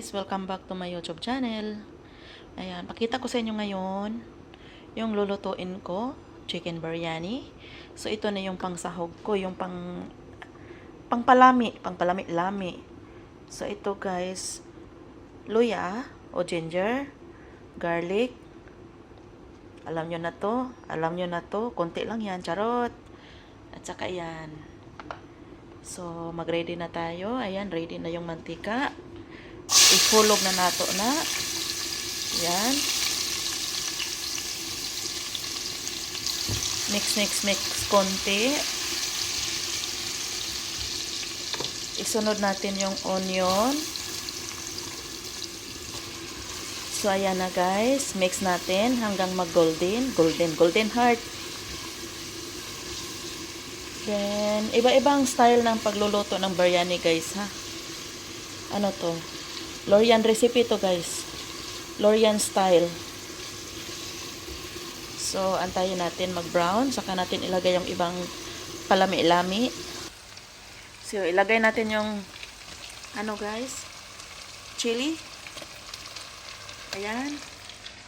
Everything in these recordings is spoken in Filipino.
guys! Welcome back to my YouTube channel. Ayan, pakita ko sa inyo ngayon yung lulutuin ko, chicken biryani. So, ito na yung pangsahog ko, yung pangpalami-lami. So, ito guys, luya o ginger, garlic. Alam nyo na to, konti lang yan, charot. At saka yan. So, mag-ready na tayo. Ayan, ready na yung mantika. Ihulog na nato na. Yan. Mix konti. Isunod natin yung onion. So, ayan na guys. Mix natin hanggang mag-golden. Golden heart. Then, iba-ibang style ng pagluluto ng biryani guys ha. Ano to? Lorian recipe to guys. Lorian style. So, antayin natin mag-brown. Saka natin ilagay yung ibang palami-lami. So, ilagay natin yung ano guys? Chili. Ayan.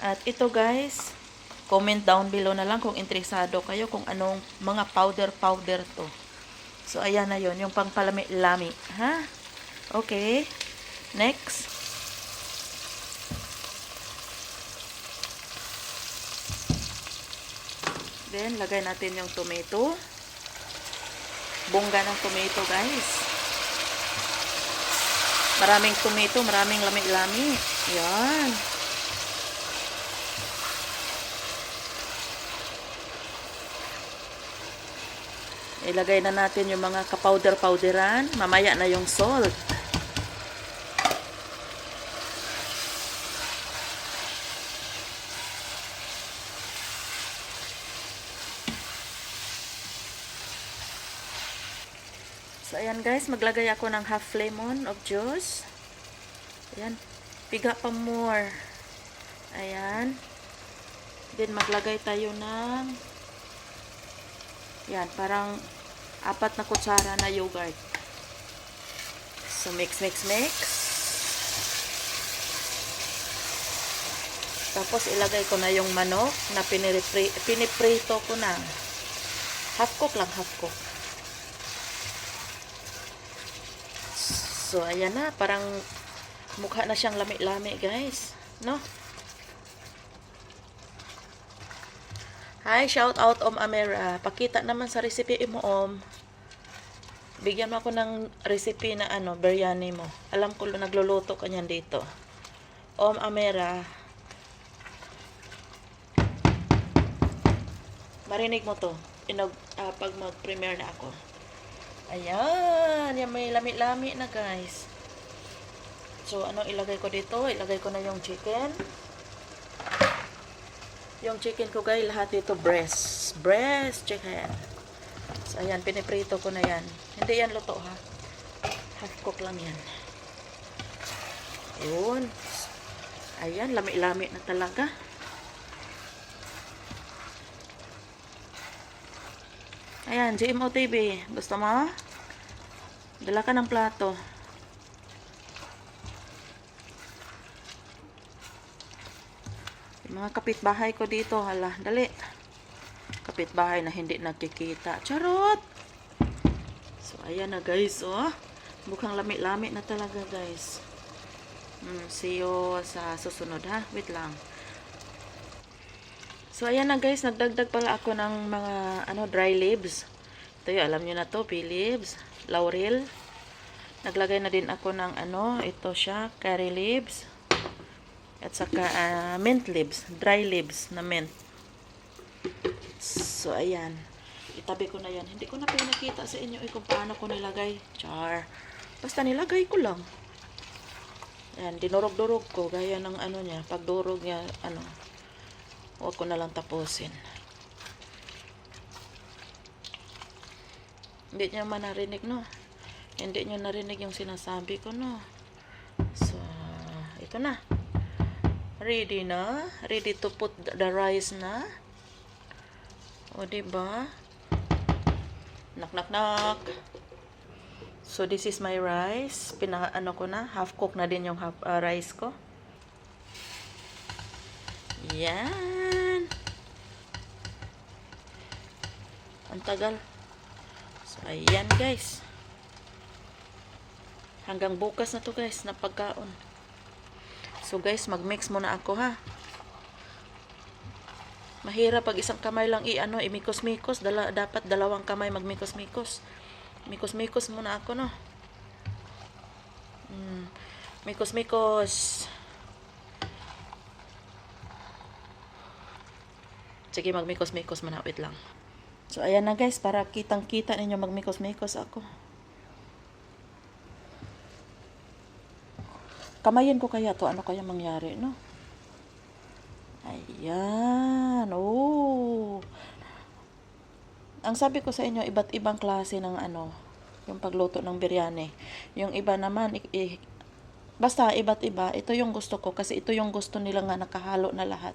At ito guys, comment down below na lang kung interesado kayo kung anong mga powder to. So, ayan na yon yung pang palami-lami. Ha? Okay. Next. Then, lagay natin yung tomato. Bongga ng tomato, guys. Maraming tomato, maraming lami-lami. Yan. Ilagay na natin yung mga kapowder-powderan. Mamaya na yung salt. So, ayan guys, maglagay ako ng half lemon of juice. Ayan, piga pa more. Ayan. Then, maglagay tayo ng yan, parang 4 na kutsara na yogurt. So, mix. Tapos, ilagay ko na yung manok na piniprito ko na. Half cook. So, ayan na. Parang mukha na siyang lami-lami, guys. No? Hi, shout out Om Amera. Pakita naman sa recipe mo, Om. Bigyan mo ako ng recipe na biryani mo. Alam ko nagluluto ka niyan dito. Om Amera. Marinig mo to. Pag mag-premiere na ako. Ayan. Yan, may lami-lami na, guys. So, ilagay ko dito? Ilagay ko na yung chicken. Yung chicken ko, guys, lahat dito breast chicken. So, ayan, piniprito ko na yan. Hindi yan luto, ha? Half cook lang yan. Ayun. Ayan, lami-lami na talaga. Ayan, GMO TV. Gusto mo? Dala ka ng plato. Yung mga kapitbahay ko dito, hala, dali. Kapitbahay na hindi nagkikita. Charot! So, ayan na guys, oh. Mukhang lami-lami na talaga guys. See you sa susunod ha. Wait lang. So, ayan na guys, nagdagdag pala ako ng mga dry leaves. Ito yung, alam nyo na to, bay leaves, laurel. Naglagay na din ako ng ito siya, curry leaves. At saka mint leaves, dry leaves na mint. So, ayan. Itabi ko na yan. Hindi ko na pinakita sa inyo kung paano ko nilagay. Char. Basta nilagay ko lang. Ayan, dinurog-durog ko. Gaya ng niya. Pag durog niya, huwag ko na lang tapusin. Hindi niya man narinig, no? Hindi niyo narinig yung sinasabi ko, no? So, ito na. Ready na? Ready to put the rice na? O, diba? Knock. So this is my rice. Ano ko na, half cook na din yung rice ko. Yan. Ang tagal. So ayan guys. Hanggang bukas na to guys, na pagkaon. So guys, mag-mix muna ako ha. Mahirap pag isang kamay lang imikos-mikos. Dapat dalawang kamay magmikos-mikos. Mikos-mikos muna ako, no? Mikos-mikos. Sige, magmikos-mikos muna. Wait lang. So, ayan na guys. Para kitang-kita ninyo magmikos-mikos ako. Kamayin ko kaya to. Ano kaya mangyari, no? Ayan. Oh. Ang sabi ko sa inyo, iba't ibang klase ng yung pagluto ng biryani. Yung iba naman, basta iba't iba. Ito yung gusto ko kasi ito yung gusto nila nga nakahalo na lahat.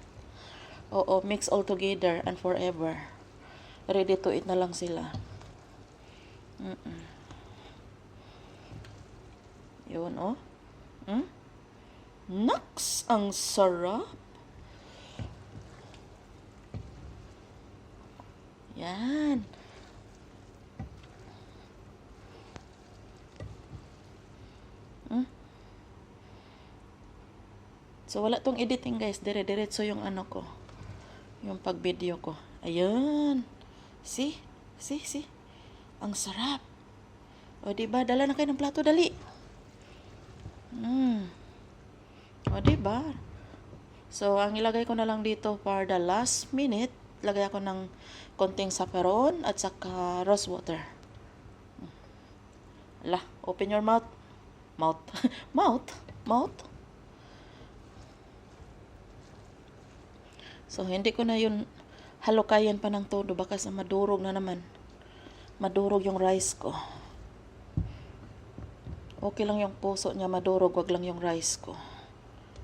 Oo, mix all together and forever. Ready to eat na lang sila. Yun, oh. Naks! Ang sarap! Yan. So, wala tong editing guys. Dire-diretso yung ko. Yung pag-video ko. Ayan. See? See? Ang sarap. O, diba? Dala na kayo ng plato. Dali. O, diba? So, ang ilagay ko na lang dito for the last minute. Lagay ako ng konting saffron at saka rose water. Ala, open your mouth. Mouth. So, hindi ko na yun halukayan pa ng todo. Baka sa madurog na naman. Madurog yung rice ko. Okay lang yung puso niya madurog. Wag lang yung rice ko.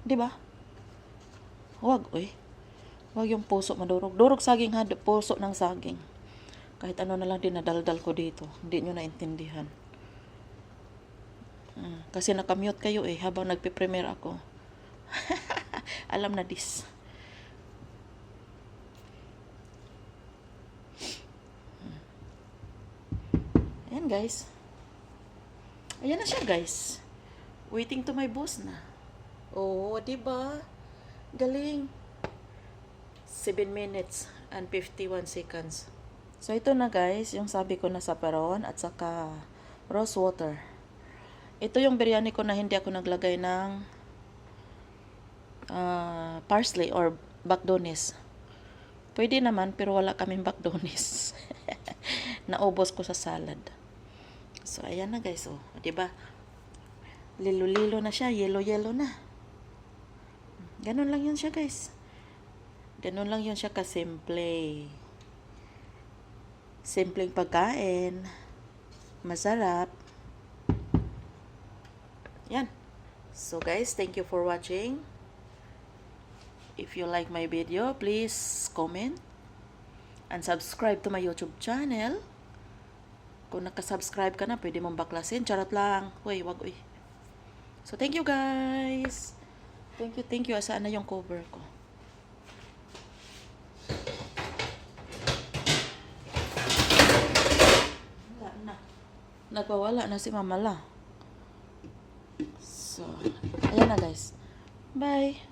Diba? Wag, uy. Wag yung puso madurog. Durog saging ha. Puso ng saging. Kahit ano na lang dinadaldal ko dito. Hindi nyo naintindihan. Kasi nakamute kayo habang nagpipremiere ako. Alam na this. Ayan guys. Ayan na siya guys. Waiting to my boss na. Oh, diba? Galing. 7 minutes and 51 seconds. So, ito na guys, yung sabi ko na saffron at saka rose water. Ito yung biryani ko na hindi ako naglagay ng parsley or bakdonis. Pwede naman, pero wala kaming bakdonis. Naubos ko sa salad. So, ayan na guys. Oh, diba? Lilo-lilo na siya. Yellow-yellow na. Ganun lang yun siya guys. Ganun lang yun siya kasimple. Simpleng pagkain. Masarap. Yan. So guys, thank you for watching. If you like my video, please comment and subscribe to my YouTube channel. Kung nakasubscribe ka na, pwede mong baklasin. Charot lang. Uy, wag uy. So, thank you guys. Thank you. Asaan na yung cover ko? Wala na. Nagwawala na si Mama la. So, ayan na guys. Bye.